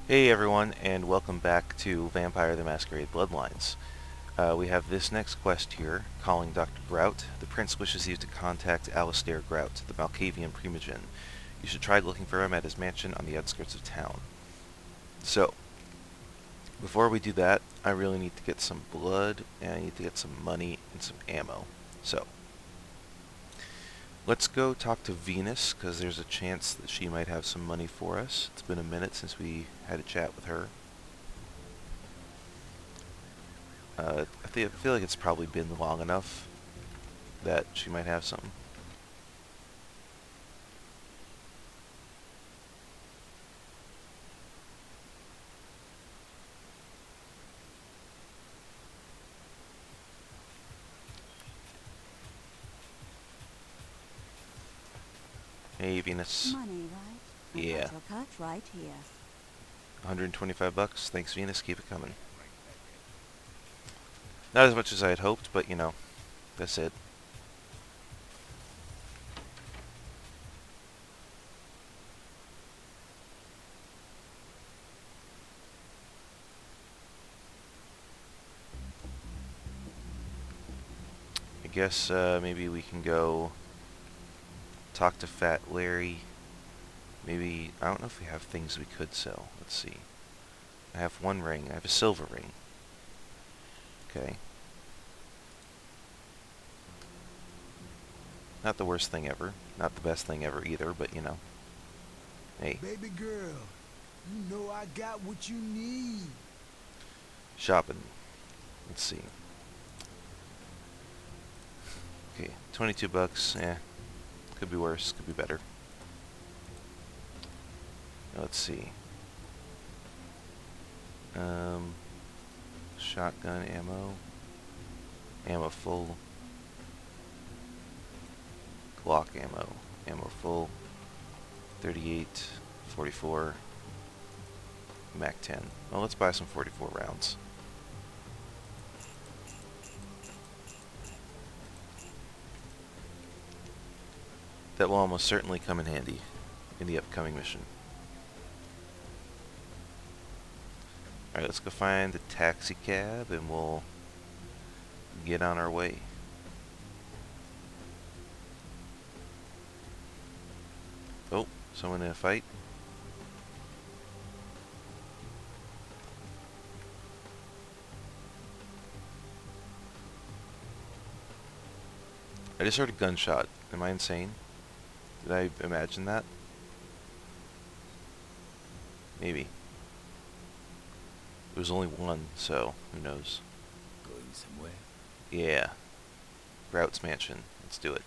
Hey everyone, and welcome back to Vampire the Masquerade Bloodlines. We have this next quest here, calling Dr. Grout. The prince wishes you to contact Alistair Grout, the Malkavian primogen. You should try looking for him at his mansion on the outskirts of town. So, before we do that, I really need to get some blood, and I need to get some money and some ammo. So, let's go talk to Venus, because there's a chance that she might have some money for us. It's been a minute since we had a chat with her. I feel like it's probably been long enough that she might have something. Hey, Venus. Money, right? I Yeah. got your cut right here. 125 bucks. Thanks, Venus. Keep it coming. Not as much as I had hoped, but you know, that's it. I guess maybe we can go talk to Fat Larry. Maybe, I don't know if we have things we could sell. Let's see. I have one ring. I have a silver ring. Okay. Not the worst thing ever. Not the best thing ever either, but you know. Hey. Baby girl, you know I got what you need. Shopping. Let's see. Okay, 22 bucks. Could be worse. Could be better. Let's see. Shotgun ammo. Ammo full. Glock ammo. Ammo full. 38, 44, Mac 10. Well, let's buy some 44 rounds. That will almost certainly come in handy in the upcoming mission. Alright, let's go find the taxi cab and we'll get on our way. Oh, someone in a fight? I just heard a gunshot. Am I insane? Did I imagine that? Maybe. It was only one, so who knows? Going somewhere? Yeah. Grout's Mansion. Let's do it.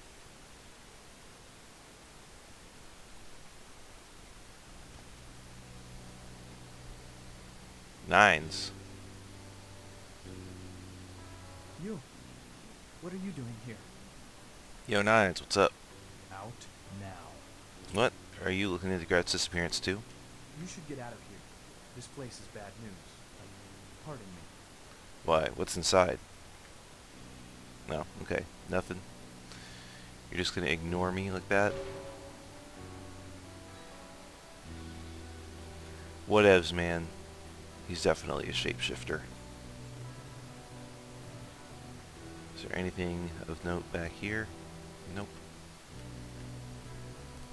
Nines. You. What are you doing here? Yo, Nines, what's up? Out now. What? Are you looking into Grout's disappearance too? You should get out of here. This place is bad news. Pardon me. Why? What's inside? No, okay. Nothing. You're just gonna ignore me like that? Whatevs, man. He's definitely a shapeshifter. Is there anything of note back here? Nope.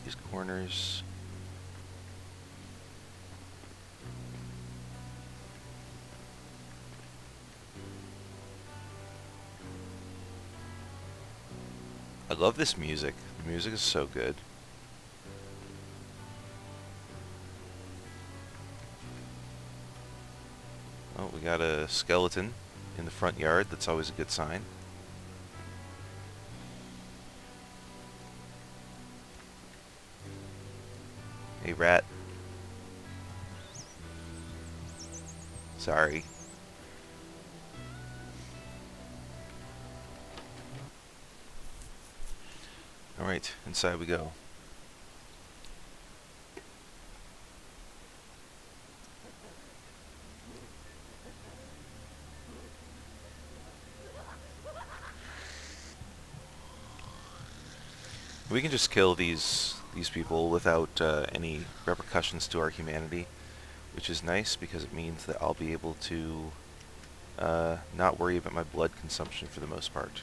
These corners. I love this music. The music is so good. Oh, we got a skeleton in the front yard. That's always a good sign. Hey, rat. Sorry. Alright, inside we go. We can just kill these people without any repercussions to our humanity. which is nice because it means that I'll be able to not worry about my blood consumption for the most part.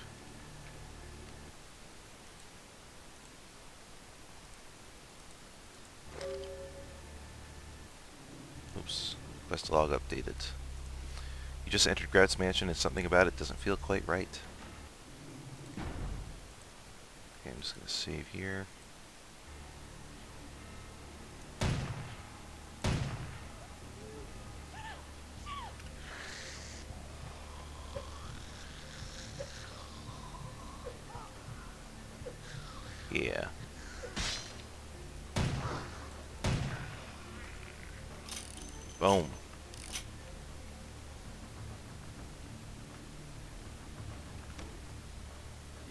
Oops, quest log updated. You just entered Grout Mansion and something about it doesn't feel quite right. Okay, I'm just going to save here. Yeah. Boom.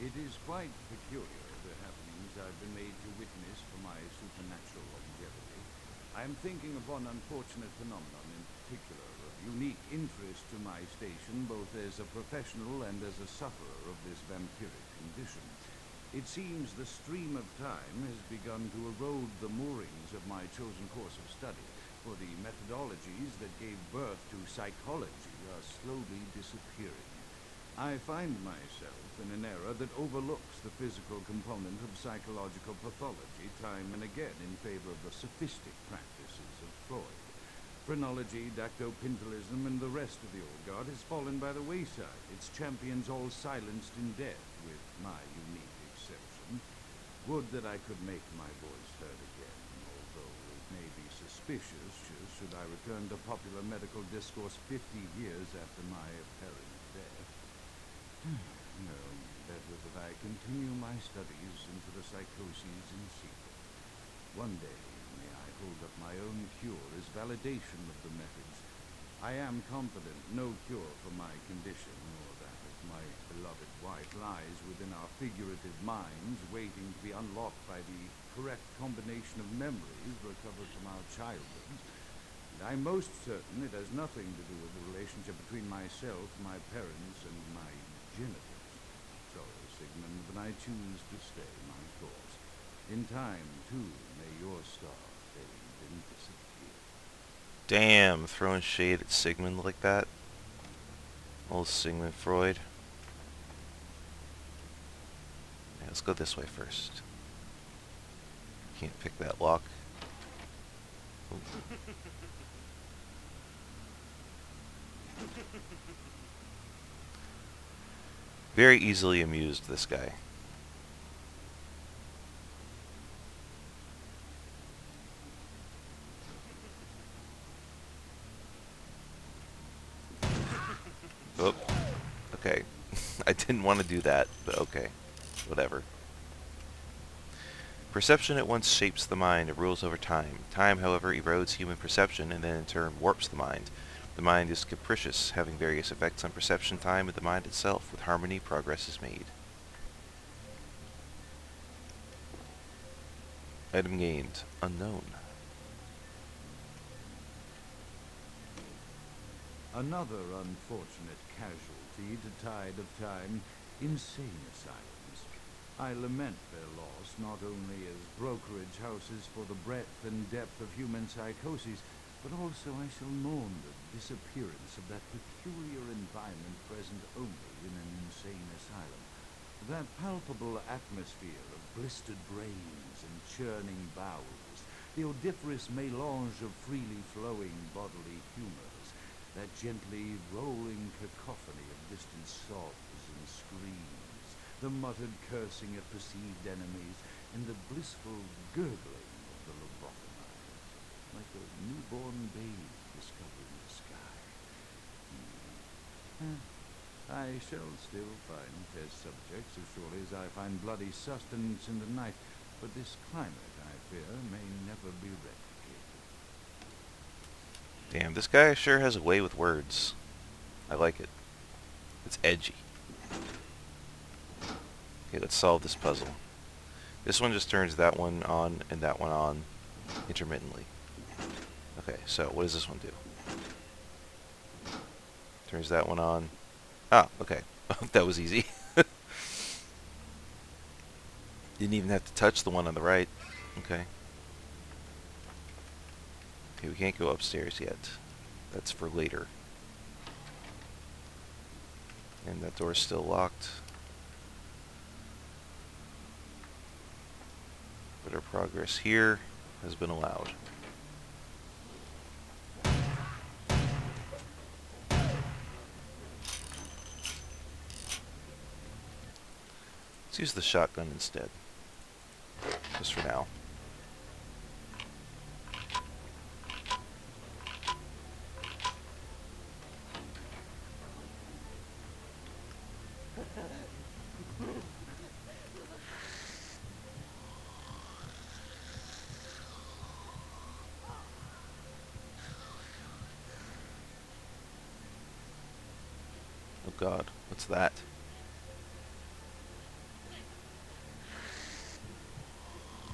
It is quite peculiar, the happenings I've been made to witness for my supernatural longevity. I am thinking of one unfortunate phenomenon in particular, of unique interest to my station, both as a professional and as a sufferer of this vampiric condition. It seems the stream of time has begun to erode the moorings of my chosen course of study, for the methodologies that gave birth to psychology are slowly disappearing. I find myself in an era that overlooks the physical component of psychological pathology time and again in favor of the sophistic practices of Freud. Phrenology, dactopintilism, and the rest of the old guard has fallen by the wayside, its champions all silenced in death, with my unique exception. Would that I could make my voice heard again, although it may be suspicious should I return to popular medical discourse 50 years after my apparent death. No, better that I continue my studies into the psychoses in secret. One day, may I hold up my own cure as validation of the methods. I am confident no cure for my condition, or that of my beloved wife, lies within our figurative minds, waiting to be unlocked by the correct combination of memories recovered from our childhood. And I'm most certain it has nothing to do with the relationship between myself, my parents, and my genitals. Sorry, Sigmund, but I choose to stay my course. In time, too, may your star fade and disappear. Damn, throwing shade at Sigmund like that. Old Sigmund Freud. Yeah, let's go this way first. Can't pick that lock. Ooh. Very easily amused, this guy. Oh, okay. I didn't want to do that, but okay. Whatever. Perception at once shapes the mind and rules over time. Time, however, erodes human perception and then in turn warps the mind. The mind is capricious, having various effects on perception, time, and the mind itself. With harmony, progress is made. Item gained. Unknown. Another unfortunate casualty to tide of time, insane asylums. I lament their loss not only as brokerage houses for the breadth and depth of human psychoses, but also I shall mourn the disappearance of that peculiar environment present only in an insane asylum. That palpable atmosphere of blistered brains and churning bowels, the odoriferous melange of freely flowing bodily humors, that gently rolling cacophony of distant sobs and screams, the muttered cursing of perceived enemies, and the blissful gurgling of the lobotomized, like a newborn babe discovering the sky. I shall still find test subjects as surely as I find bloody sustenance in the night, but this climate, I fear, may never be replicated. Damn, this guy sure has a way with words. I like it. It's edgy. Okay, let's solve this puzzle. This one just turns that one on and that one on intermittently. Okay, so what does this one do? Turns that one on. Ah, okay. That was easy. Didn't even have to touch the one on the right. Okay. Okay, we can't go upstairs yet. That's for later. And that door's still locked. But our progress here has been allowed. Let's use the shotgun instead. Just for now. Oh god, what's that?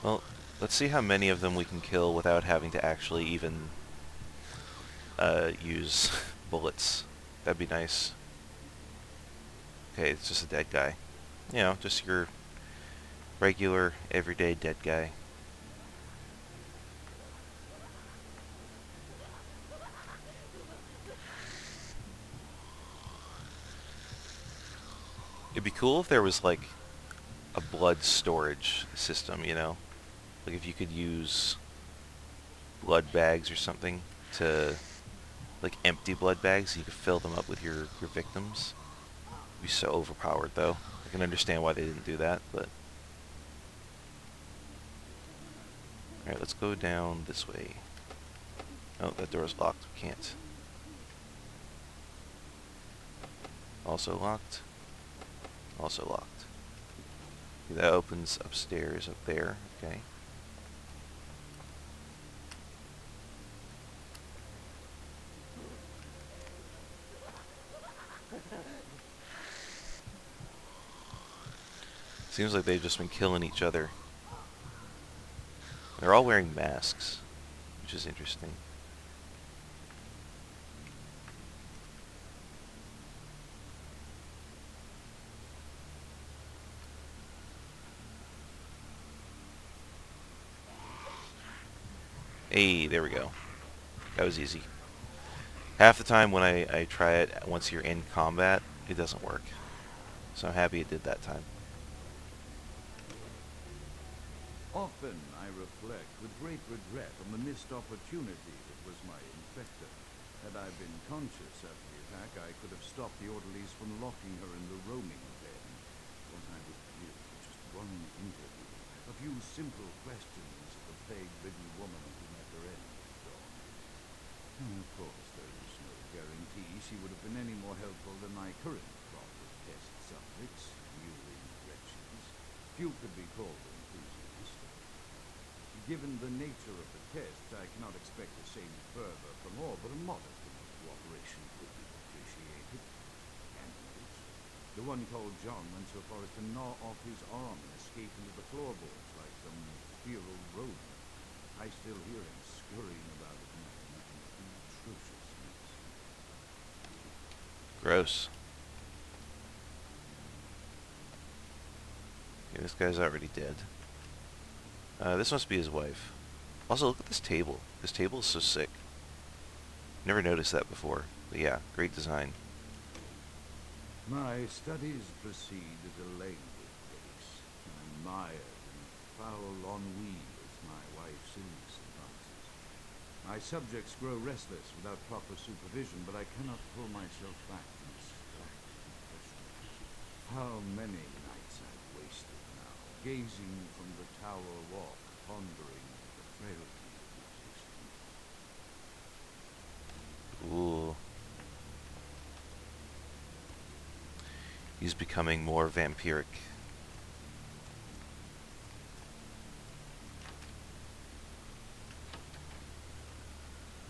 Well, let's see how many of them we can kill without having to actually even use bullets. That'd be nice. Okay, it's just a dead guy. You know, just your regular, everyday dead guy. It'd be cool if there was, like, a blood storage system, you know? Like, if you could use blood bags or something to, like, empty blood bags, you could fill them up with your victims. It'd be so overpowered, though. I can understand why they didn't do that, but... Alright, let's go down this way. Oh, that door's locked. We can't. Also locked. Also locked. Okay, that opens upstairs up there. Okay. Seems like they've just been killing each other. They're all wearing masks, which is interesting. Hey, there we go. That was easy. Half the time when I try it, once you're in combat, it doesn't work. So I'm happy it did that time. Often I reflect with great regret on the missed opportunity that was my infector. Had I been conscious after the attack, I could have stopped the orderlies from locking her in the roaming pen. What I would give for just one interview, a few simple questions of the plague-ridden woman who met her end at dawn. Of course, there is no guarantee she would have been any more helpful than my current crop of test subjects, mewing wretches. Few could be called enthusiastic. Given the nature of the tests, I cannot expect the same fervor from all, but a modicum of cooperation would be appreciated. Candles. The one called John went so far as to gnaw off his arm and escape into the floorboards like some feral rodent. I still hear him scurrying about at night, making atrocious mess. Gross. Okay, this guy's already dead. This must be his wife. Also, look at this table. This table is so sick. Never noticed that before. But yeah, great design. My studies proceed at a languid pace. I'm mired in foul ennui as my wife's illness advances. My subjects grow restless without proper supervision, but I cannot pull myself back from this distracting impression. How many nights I've wasted now, gazing from the tower walk, pondering the frailty of existence. Ooh. He's becoming more vampiric.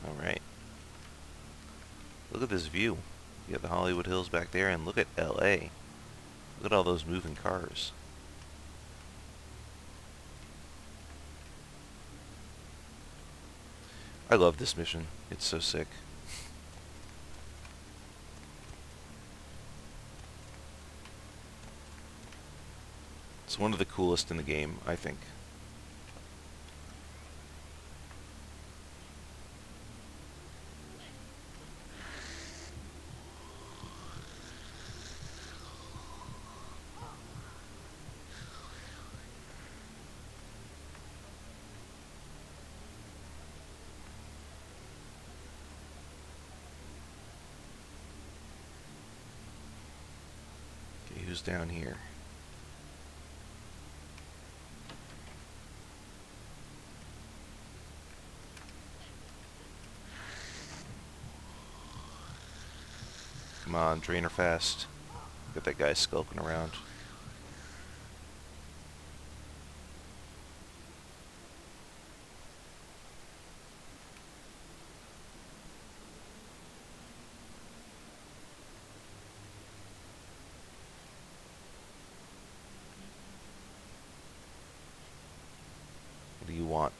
Alright. Look at this view. You got the Hollywood Hills back there, and look at LA. Look at all those moving cars. I love this mission. It's so sick. It's one of the coolest in the game, I think. who's down here. Come on, drain her fast. Got that guy skulking around. What do you want?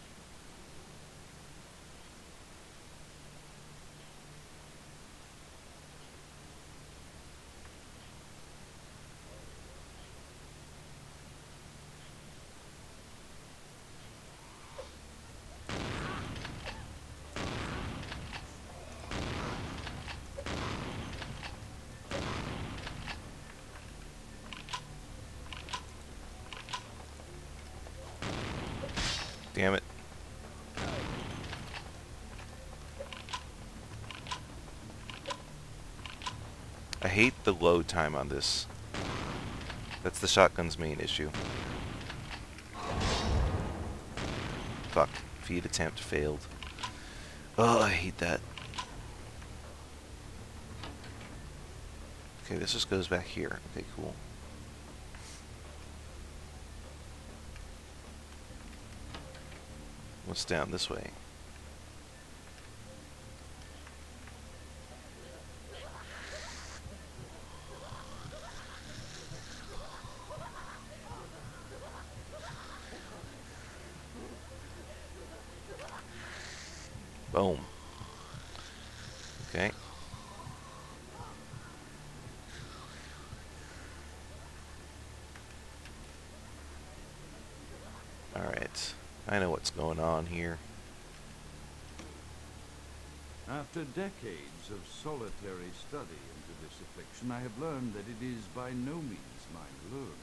Damn it. I hate the load time on this. That's the shotgun's main issue. Fuck. Feed attempt failed. Oh, I hate that. Okay, this just goes back here. Okay, cool. What's down this way? Boom. Okay. Alright. I know what's going on here. After decades of solitary study into this affliction, I have learned that it is by no means mine alone.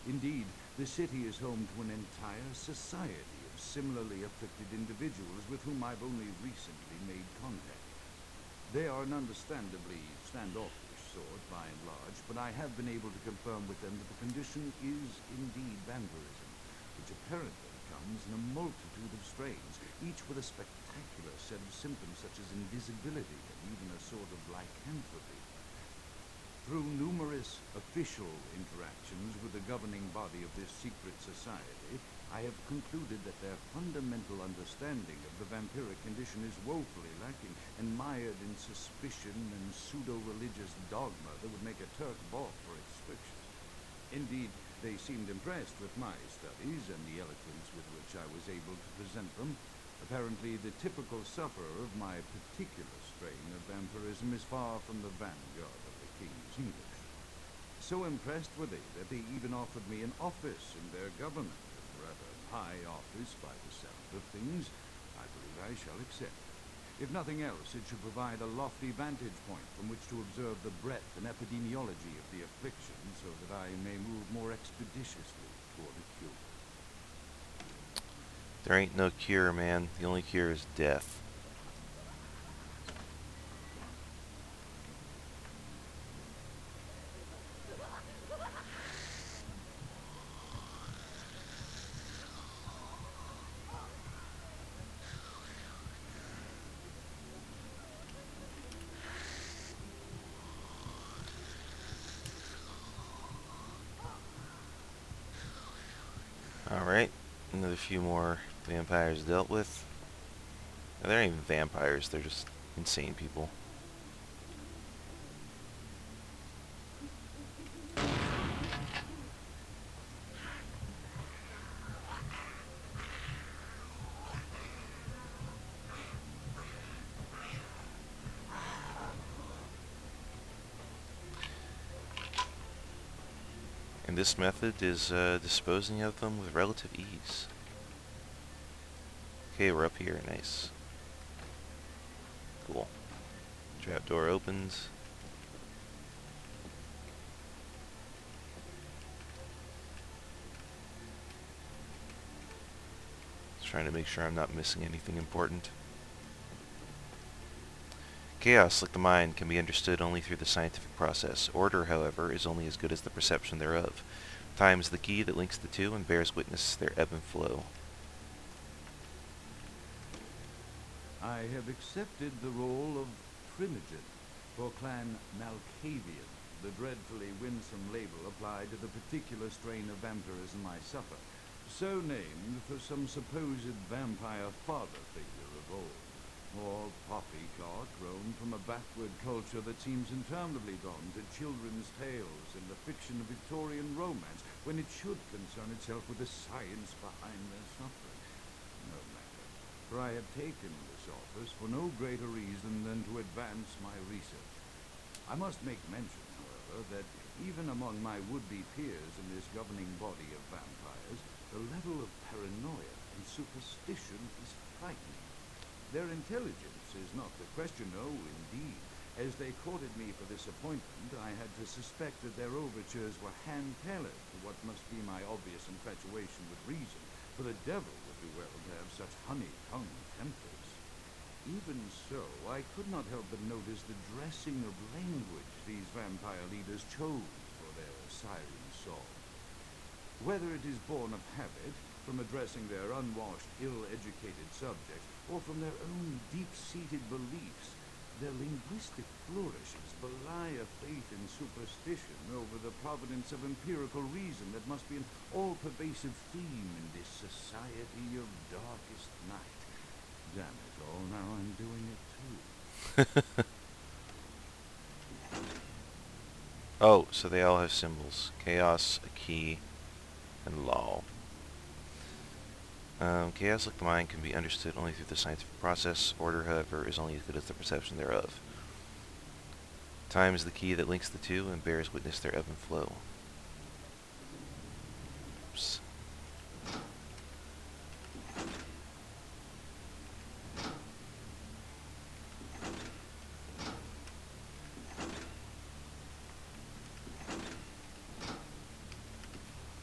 Indeed, the city is home to an entire society of similarly afflicted individuals with whom I've only recently made contact. They are an understandably standoffish sort, by and large, but I have been able to confirm with them that the condition is indeed vampirism, which apparently comes in a multitude of strains, each with a spectacular set of symptoms such as invisibility and even a sort of lycanthropy. Through numerous official interactions with the governing body of this secret society, I have concluded that their fundamental understanding of the vampiric condition is woefully lacking and mired in suspicion and pseudo-religious dogma that would make a Turk balk for its strictures. Indeed, they seemed impressed with my studies and the eloquence with which I was able to present them. Apparently, the typical sufferer of my particular strain of vampirism is far from the vanguard of the King's English. So impressed were they that they even offered me an office in their government, a rather high office by the sound of things. I believe I shall accept. If nothing else, it should provide a lofty vantage point from which to observe the breadth and epidemiology of the affliction, so that I may move more expeditiously toward a cure. There ain't no cure, man. The only cure is death. Alright, another few more vampires dealt with. They're not even vampires, they're just insane people. And this method is disposing of them with relative ease. Okay, we're up here. Nice. Cool. Trapdoor opens. Just trying to make sure I'm not missing anything important. Chaos, like the mind, can be understood only through the scientific process. Order, however, is only as good as the perception thereof. Time is the key that links the two and bears witness their ebb and flow. I have accepted the role of primogen for Clan Malkavian, the dreadfully winsome label applied to the particular strain of vampirism I suffer, so named for some supposed vampire father figure of old, or poppycock grown from a backward culture that seems interminably drawn to children's tales and the fiction of Victorian romance, when it should concern itself with the science behind their suffering. No matter, for I have taken this office for no greater reason than to advance my research. I must make mention, however, that even among my would-be peers in this governing body of vampires, the level of paranoia and superstition is frightening. Their intelligence is not the question, no, indeed. As they courted me for this appointment, I had to suspect that their overtures were hand-tailored to what must be my obvious infatuation with reason, for the devil would do well to have such honey-tongued tempers. Even so, I could not help but notice the dressing of language these vampire leaders chose for their siren song. Whether it is born of habit, from addressing their unwashed, ill-educated subjects, or from their own deep-seated beliefs, their linguistic flourishes belie a faith in superstition over the providence of empirical reason that must be an all-pervasive theme in this society of darkest night. Damn it all, now I'm doing it too. Oh, so they all have symbols. Chaos, a key, and law. Chaos, like the mind, can be understood only through the scientific process. Order, however, is only as good as the perception thereof. Time is the key that links the two and bears witness their ebb and flow. Oops.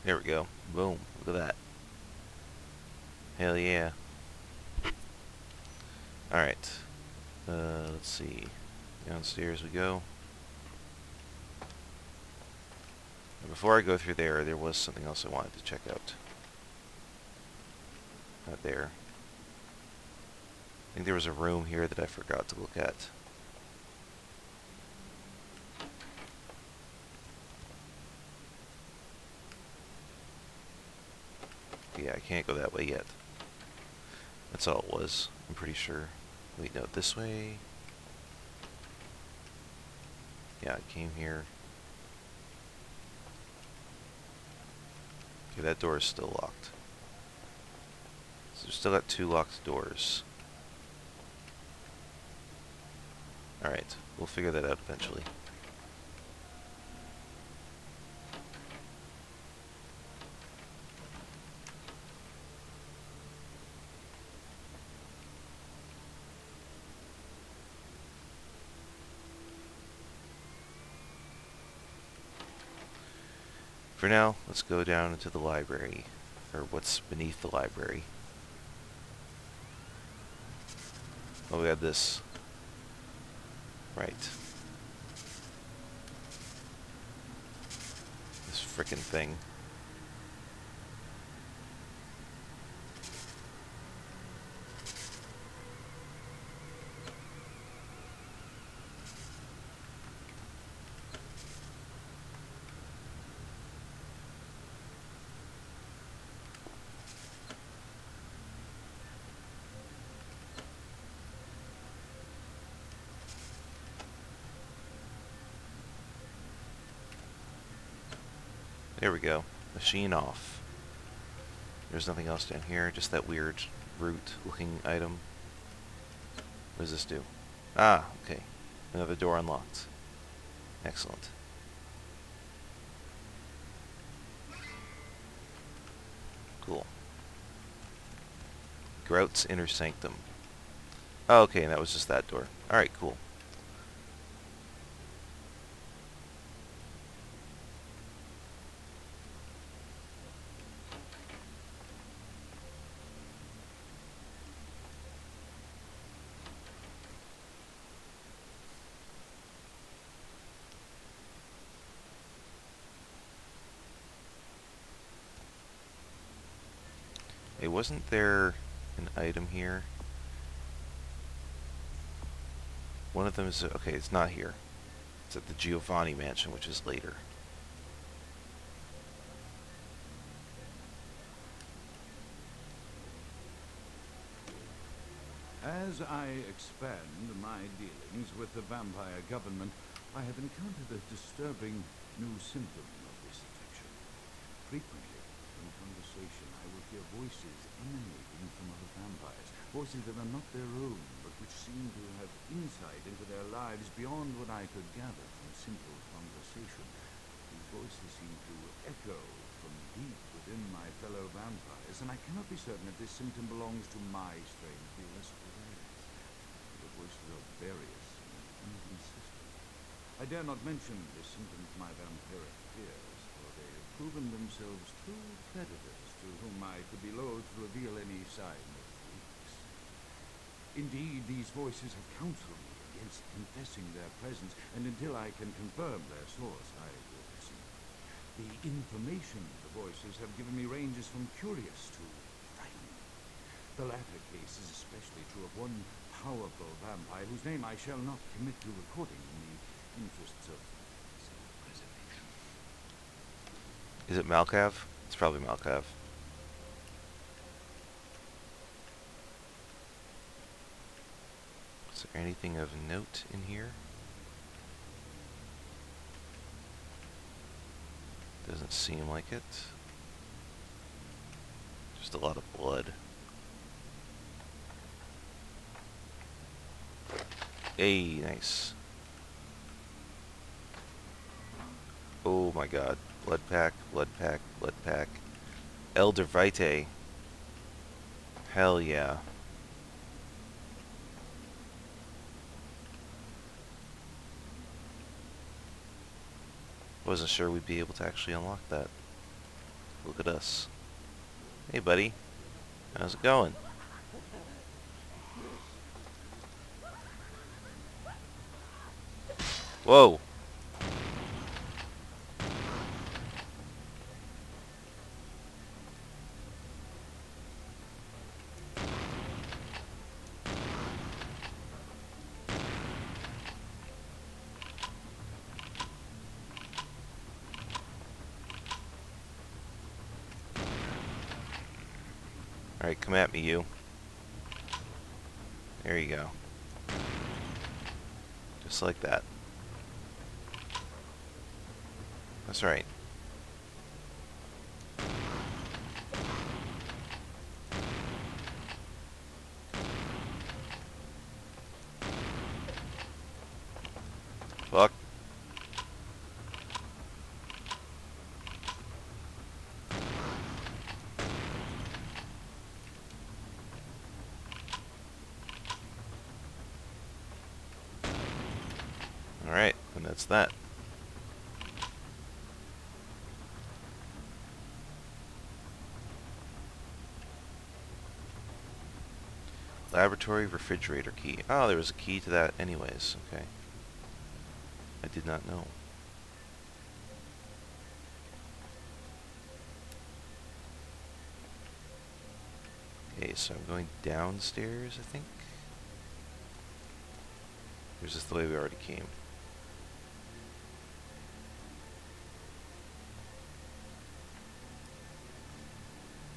There we go. Boom. Look at that. Hell yeah. Alright. Let's see. Downstairs we go. And before I go through there was something else I wanted to check out. Not there. I think there was a room here that I forgot to look at. Yeah, I can't go that way yet. That's all it was, I'm pretty sure. Wait, no, this way? Yeah, I came here. Okay, that door is still locked. So we've still got 2 locked doors. Alright, we'll figure that out eventually. For now, let's go down into the library, or what's beneath the library. Oh, we have this. Right. This frickin' thing. There we go. Machine off. There's nothing else down here, just that weird root-looking item. What does this do? Ah, okay. Another door unlocked. Excellent. Cool. Grout's Inner Sanctum. Oh, okay, and that was just that door. Alright, cool. Hey, wasn't there an item here? One of them is... Okay, it's not here. It's at the Giovanni Mansion, which is later. As I expand my dealings with the vampire government, I have encountered a disturbing new symptom of this affection. Frequently, in conversation, I will hear voices emanating from other vampires, voices that are not their own, but which seem to have insight into their lives beyond what I could gather from simple conversation. These voices seem to echo from deep within my fellow vampires, and I cannot be certain if this symptom belongs to my strain of the Masquerade. The voices are various and inconsistent. I dare not mention this symptom to my vampiric peers, for they have proven themselves true predators to whom I could be loath to reveal any sign of weakness. Indeed, these voices have counseled me against confessing their presence, and until I can confirm their source, I will listen. The information the voices have given me ranges from curious to frightening. The latter case is especially true of one powerful vampire whose name I shall not commit to recording in the interests of self-preservation. Is it Malkav? It's probably Malkav. Is there anything of note in here? Doesn't seem like it. Just a lot of blood. Hey, nice. Oh my god. Blood pack, blood pack, blood pack. Elder Vitae. Hell yeah. Wasn't sure we'd be able to actually unlock that. Look at us. Hey buddy. How's it going? Whoa! Alright, come at me, you. There you go. Just like that. That's right. Fuck. Alright, and that's that. Laboratory refrigerator key. Oh, there was a key to that anyways. Okay. I did not know. Okay, so I'm going downstairs, I think. Or is this the way we already came?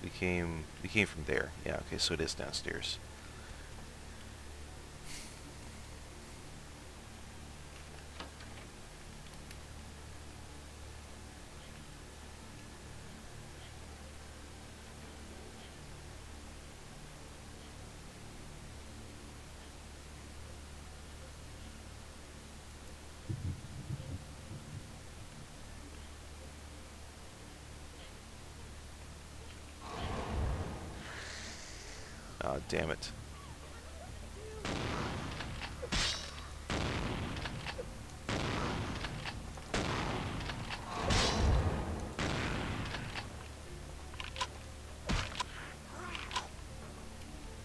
We came from there. Yeah, okay, so it is downstairs. Ah, damn it.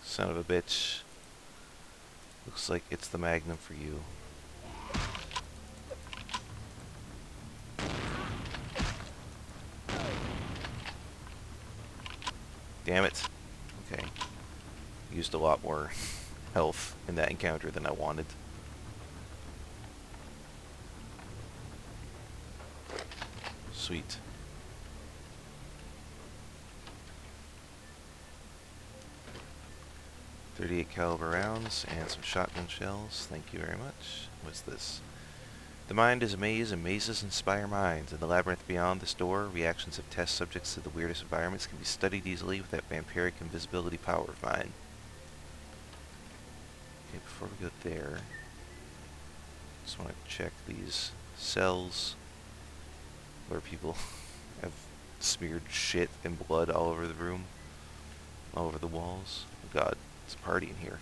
Son of a bitch. Looks like it's the Magnum for you. Damn it. Okay. Used a lot more health in that encounter than I wanted. Sweet. .38 caliber rounds and some shotgun shells. Thank you very much. What's this? The mind is a maze, and mazes inspire minds. In the labyrinth beyond this door, reactions of test subjects to the weirdest environments can be studied easily with that vampiric invisibility power of mine. Okay, before we go there, just want to check these cells where people have smeared shit and blood all over the room, all over the walls. Oh god, it's a party in here.